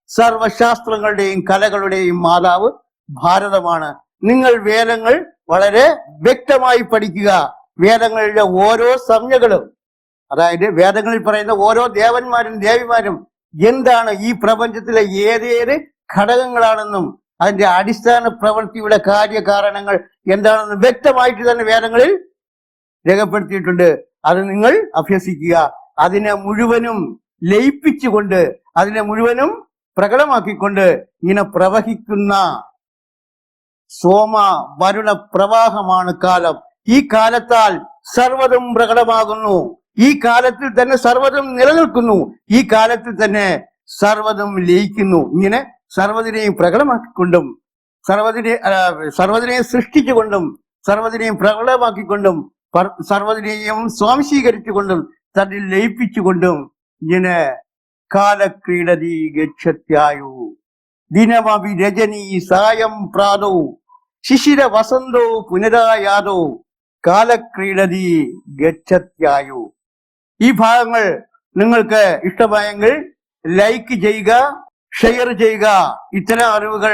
സർവശാസ്ത്രങ്ങളുടെയും കലകളുടെയും മാതാവ് ഭാരതമാണ്. നിങ്ങൾ വേദങ്ങൾ വളരെ വ്യക്തമായി പഠിക്കുക. വേദങ്ങളിലെ ഓരോ സംജ്ഞകളും, അതായത് വേദങ്ങളിൽ പറയുന്ന ഓരോ ദേവന്മാരും ദേവിമാരും എന്താണ്, ഈ പ്രപഞ്ചത്തിലെ ഏതേത് ഘടകങ്ങളാണെന്നും അതിന്റെ അടിസ്ഥാന പ്രവൃത്തിയുടെ കാര്യകാരണങ്ങൾ എന്താണെന്നും വ്യക്തമായിട്ട് തന്നെ വേദങ്ങളിൽ രേഖപ്പെടുത്തിയിട്ടുണ്ട്. അത് നിങ്ങൾ അഭ്യസിക്കുക. അതിനെ മുഴുവനും ലയിപ്പിച്ചുകൊണ്ട്, അതിനെ മുഴുവനും പ്രകടമാക്കിക്കൊണ്ട് ഇങ്ങനെ പ്രവഹിക്കുന്ന സോമ വരുണ പ്രവാഹമാണ് കാലം. ഈ കാലത്താൽ സർവ്വതും പ്രകടമാകുന്നു. ഈ കാലത്തിൽ തന്നെ സർവ്വതും നിലനിൽക്കുന്നു. ഈ കാലത്തിൽ തന്നെ സർവ്വതും ലയിക്കുന്നു. ഇങ്ങനെ സർവ്വതിനെയും പ്രകടമാക്കിക്കൊണ്ടും സർവ്വതിനെയും സൃഷ്ടിച്ചുകൊണ്ടും സർവ്വതിനെയും പ്രകടമാക്കിക്കൊണ്ടും സർവ്വതിനെയും സ്വാംശീകരിച്ചുകൊണ്ടും തന്നിൽ ലയിപ്പിച്ചുകൊണ്ടും ഇങ്ങനെ കാലക്രീഡതി ഗച്ഛത്യായു ദിനമഭി രജനി സായം പ്രാതോ ശിശിര വസന്തോ പുനരായാതോ കാലക്രീഡതി ഗച്ഛത്യായു. ഈ ഭാഗങ്ങൾ നിങ്ങൾക്ക് ഇഷ്ടമായെങ്കിൽ ലൈക്ക് ചെയ്യുക, ഷെയർ ചെയ്യുക. ഇത്തരം അറിവുകൾ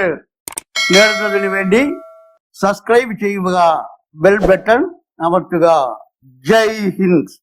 നേടുന്നതിന് വേണ്ടി സബ്സ്ക്രൈബ് ചെയ്യുക, ബെൽ ബട്ടൺ അമർത്തുക. ജയ് ഹിന്ദ്.